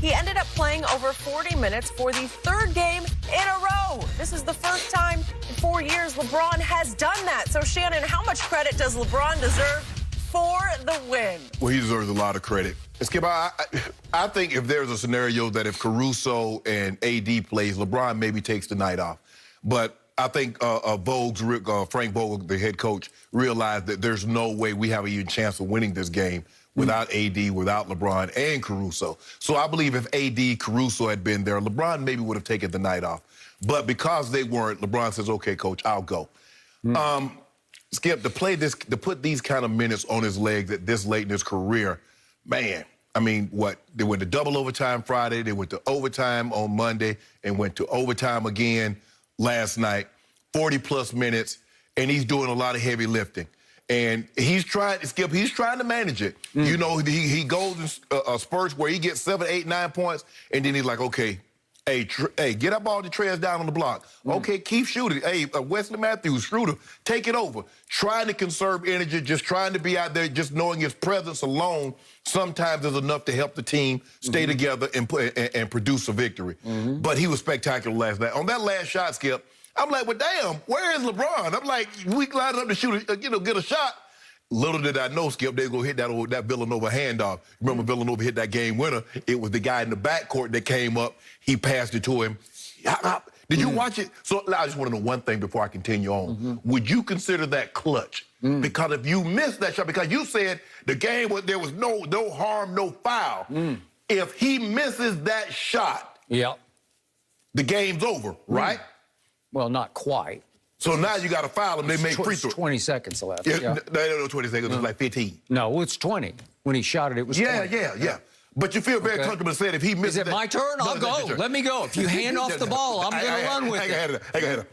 He ended up playing over 40 minutes for the third game in a row. This is the first time in 4 years LeBron has done that. So, Shannon, how much credit does LeBron deserve for the win? Well, he deserves a lot of credit. Skip, I think if there's a scenario that if Caruso and AD plays, LeBron maybe takes the night off. But I think Frank Vogel, the head coach, realized that there's no way we have a chance of winning this game without AD, without LeBron and Caruso. So I believe if AD, Caruso had been there, LeBron maybe would have taken the night off. But because they weren't, LeBron says, okay, coach, I'll go. Skip, to put these kind of minutes on his legs at this late in his career, man, I mean, what? They went to double overtime Friday, they went to overtime on Monday, and went to overtime again last night, 40-plus minutes, and he's doing a lot of heavy lifting. And he's trying, Skip, he's trying to manage it. You know, he goes in spurts where he gets 7, 8, 9 points, and then he's like, okay, hey, get up all the trays down on the block. Okay, keep shooting. Hey, Wesley Matthews, Schroeder, take it over. Trying to conserve energy, just trying to be out there, just knowing his presence alone sometimes is enough to help the team stay together and produce a victory. But he was spectacular last night. On that last shot, Skip, I'm like, well, damn, where is LeBron? I'm like, we lined up to shoot, get a shot. Little did I know, Skip, they were going to hit that Villanova handoff. Remember, Villanova hit that game winner. It was the guy in the backcourt that came up. He passed it to him. Did you watch it? So I just want to know one thing before I continue on. Would you consider that clutch? Because if you missed that shot, because you said the game, there was no harm, no foul. If he misses that shot, the game's over, right? Well, not quite. So now you got to foul him. They make free throws. 20 seconds left. Yeah. No, 20 seconds. It was like 15. No, it's 20. When he shot it, it was 20. Yeah. But you feel very comfortable saying if he misses Is it my turn? I'll go. Let me go. If you hand off the ball, I'm going to run with it. Hang on.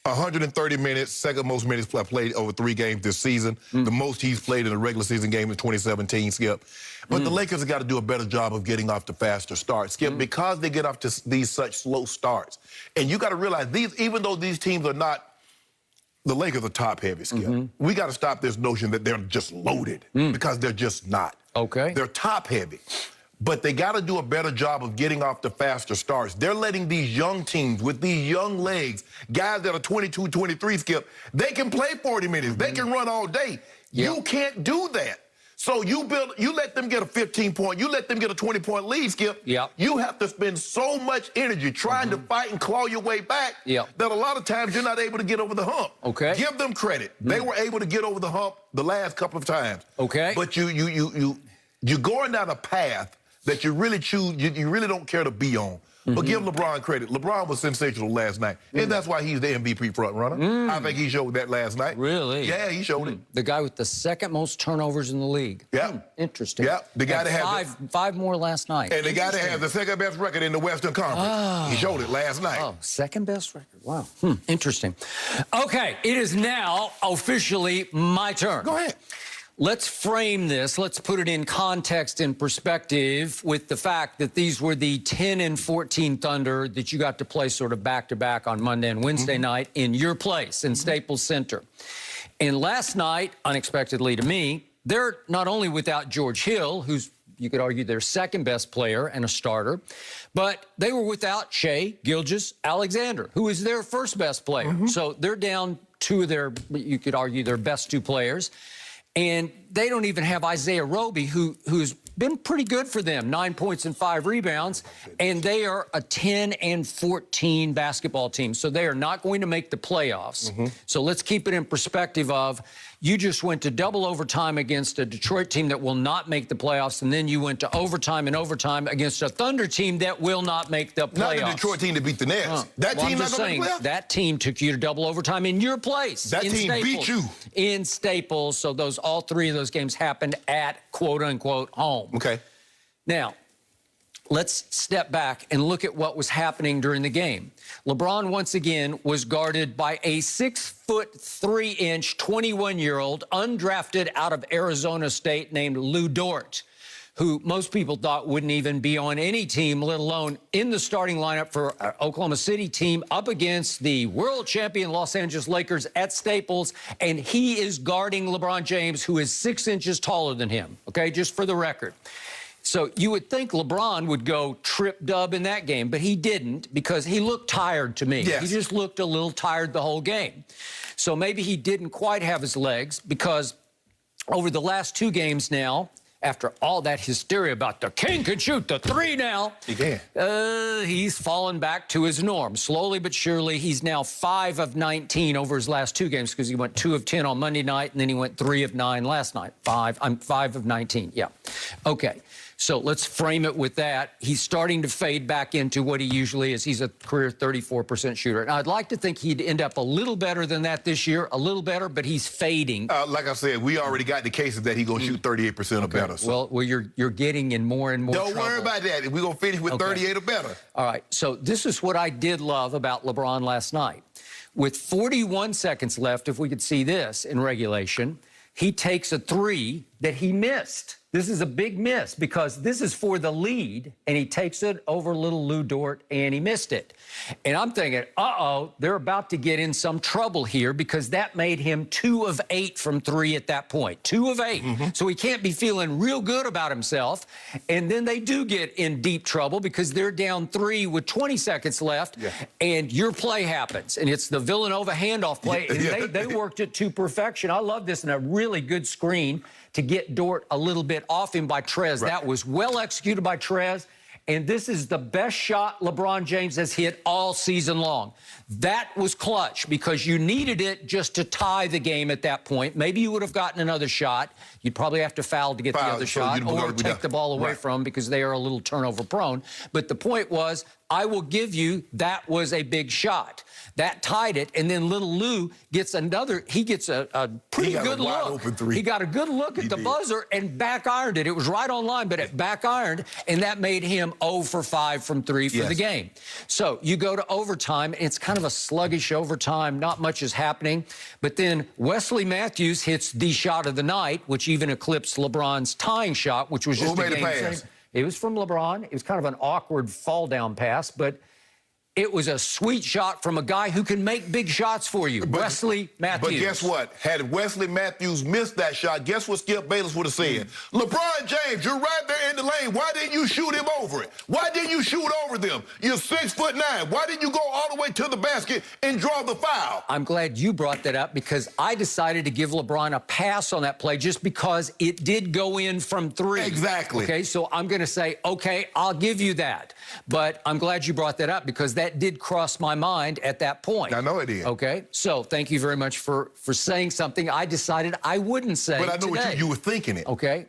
130 minutes, second most minutes played over 3 games this season. The most he's played in a regular season game in 2017, Skip. But the Lakers have got to do a better job of getting off to faster starts, Skip, because they get off to these such slow starts. And you got to realize, even though these teams are not, the Lakers are top-heavy, Skip. We got to stop this notion that they're just loaded, because they're just not. Okay. They're top-heavy. But they got to do a better job of getting off the faster starts. They're letting these young teams with these young legs, guys that are 22, 23, Skip, they can play 40 minutes. They can run all day. You can't do that. So you let them get a 15-point, you let them get a 20-point lead, Skip. You have to spend so much energy trying to fight and claw your way back that a lot of times you're not able to get over the hump. Give them credit. They were able to get over the hump the last couple of times. But you're going down a path that you really you really don't care to be on. But give LeBron credit. LeBron was sensational last night. And that's why he's the MVP front runner. I think he showed that last night. Really? Yeah, he showed it. The guy with the second most turnovers in the league. Interesting. The guy that had five more last night. And the guy that has the second best record in the Western Conference. He showed it last night. Second best record. Wow. Interesting. Okay, it is now officially my turn. Go ahead. Let's frame this. Let's put it in context and perspective with the fact that these were the 10 and 14 Thunder that you got to play sort of back-to-back on Monday and Wednesday night in your place in Staples Center. And last night, unexpectedly to me, they're not only without George Hill, who's, you could argue, their second-best player and a starter, but they were without Shai Gilgeous-Alexander, who is their first-best player. So they're down 2 of their, you could argue, their best 2 players. And they don't even have Isaiah Roby, who's been pretty good for them, 9 points and 5 rebounds. And they are a 10 and 14 basketball team. So they are not going to make the playoffs. So let's keep it in perspective of, you just went to double overtime against a Detroit team that will not make the playoffs, and then you went to overtime and overtime against a Thunder team that will not make the playoffs. Not the Detroit team that beat the Nets. That team not going to make the playoffs? That team took you to double overtime in your place. That team beat you. In Staples. So all 3 of those games happened at quote-unquote home. Okay. Now, let's step back and look at what was happening during the game. LeBron, once again, was guarded by a 6'3", 21-year-old, undrafted out of Arizona State named Lou Dort, who most people thought wouldn't even be on any team, let alone in the starting lineup for Oklahoma City team up against the world champion Los Angeles Lakers at Staples. And he is guarding LeBron James, who is 6 inches taller than him, okay, just for the record. So you would think LeBron would go trip dub in that game, but he didn't because he looked tired to me. Yes. He just looked a little tired the whole game. So maybe he didn't quite have his legs because over the last 2 games now, after all that hysteria about the king can shoot the 3 now, he can. He's fallen back to his norm. Slowly but surely, he's now 5 of 19 over his last 2 games because he went 2 of 10 on Monday night, and then he went 3 of 9 last night. 5 of 19, yeah. Okay, so let's frame it with that. He's starting to fade back into what he usually is. He's a career 34% shooter. And I'd like to think he'd end up a little better than that this year, a little better, but he's fading. Like I said, we already got the cases that he's going to shoot 38% or better. So. Well, you're getting in more and more Don't trouble. worry about that. We're going to finish with 38 or better. All right, so this is what I did love about LeBron last night. With 41 seconds left, if we could see this in regulation, he takes a 3 that he missed. This is a big miss because this is for the lead, and he takes it over little Lou Dort, and he missed it. And I'm thinking, uh-oh, they're about to get in some trouble here because that made him 2 of 8 from 3 at that point. 2 of 8. So he can't be feeling real good about himself. And then they do get in deep trouble because they're down 3 with 20 seconds left, and your play happens. And it's the Villanova handoff play, and they worked it to perfection. I love this, and a really good screen to get Dort a little bit off him by Trez. That was well executed by Trez. And this is the best shot LeBron James has hit all season long. That was clutch because you needed it just to tie the game at that point. Maybe you would have gotten another shot. You'd probably have to foul to get the other shot or take the ball away from because they are a little turnover prone. But the point was, I will give you that was a big shot. That tied it, and then little Lou gets another. He gets a pretty good look. He got a good look at the buzzer and back-ironed it. It was right on line, but it back-ironed, and that made him 0 for 5 from 3 for the game. So you go to overtime, and it's kind of a sluggish overtime. Not much is happening. But then Wesley Matthews hits the shot of the night, which even eclipsed LeBron's tying shot, which was just a game. It was from LeBron. It was kind of an awkward fall-down pass, but it was a sweet shot from a guy who can make big shots for you, Wesley Matthews. But guess what? Had Wesley Matthews missed that shot, guess what Skip Bayless would have said? LeBron James, you're right there in the lane. Why didn't you shoot him over it? Why didn't you shoot over them? You're 6'9". Why didn't you go all the way to the basket and draw the foul? I'm glad you brought that up because I decided to give LeBron a pass on that play just because it did go in from 3. Exactly. Okay, so I'm going to say, okay, I'll give you that. But I'm glad you brought that up because that did cross my mind at that point. I know it did. Okay, so thank you very much for saying something I decided I wouldn't say But I know today. what you were thinking it. Okay,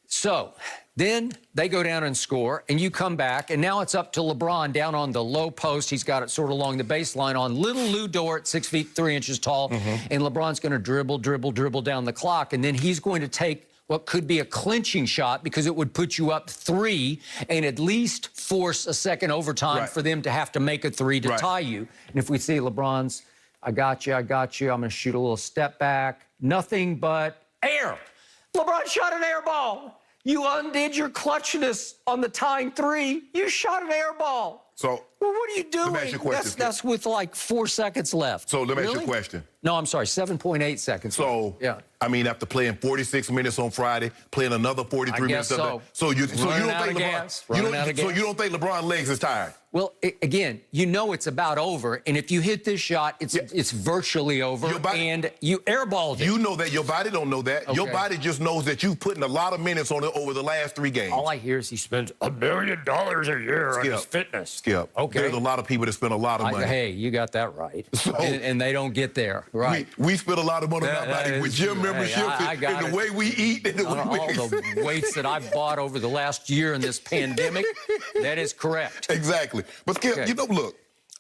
so then they go down and score, and you come back, and now it's up to LeBron down on the low post. He's got it sort of along the baseline on little Lou Dort, 6 feet 3 inches tall, and LeBron's going to dribble down the clock, and then he's going to take what could be a clinching shot because it would put you up 3 and at least force a second overtime for them to have to make a 3 to tie you. And if we see LeBron's, I got you, I'm going to shoot a little step back. Nothing but air. LeBron shot an air ball. You undid your clutchness on the tying 3. You shot an air ball. So, well, what are you doing? Let me ask you a question. That's with like 4 seconds left. So let me ask you a question. No, I'm sorry, 7.8 seconds. So, I mean, after playing 46 minutes on Friday, playing another 43 minutes. So you don't think LeBron's legs is tired? Well, again, you know it's about over, and if you hit this shot, it's virtually over, and you airballed it. You know that. Your body don't know that. Okay. Your body just knows that you've put in a lot of minutes on it over the last 3 games. All I hear is he spends $1 million a year on his fitness. Skip. Okay. There's a lot of people that spend a lot of money. Hey, you got that right. So, and they don't get there. Right. We spend a lot of money on our body with gym membership and the way we eat and the way we... All the weights that I've bought over the last year in this pandemic, that is correct. Exactly. But Skip, you know, look,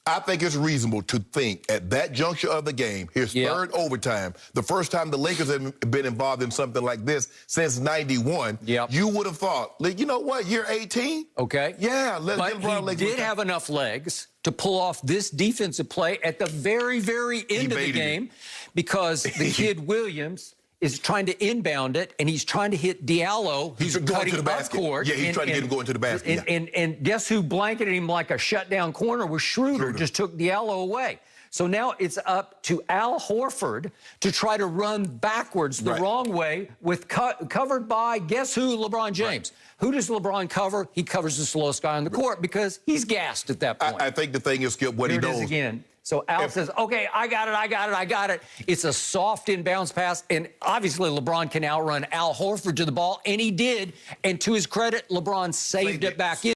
I think it's reasonable to think at that juncture of the game, here's third overtime, the first time the Lakers have been involved in something like this since '91, you would have thought, you know what, year 18? Okay. Yeah, let's get LeBron legs. He did have enough legs to pull off this defensive play at the very, very end of the game because the kid Williams is trying to inbound it, and he's trying to hit Diallo, who's going to the basket. Court. Yeah, he's trying to get him going to the basket. And guess who blanketed him like a shutdown corner was Schroeder. Just took Diallo away. So now it's up to Al Horford to try to run backwards the wrong way with covered by, guess who? LeBron James. Who does LeBron cover? He covers the slowest guy on the court because he's gassed at that point. I think the thing is, Skip, what Here he it knows. is again. So Al says, okay, I got it. It's a soft inbounds pass, and obviously LeBron can outrun Al Horford to the ball, and he did. And to his credit, LeBron saved it back in.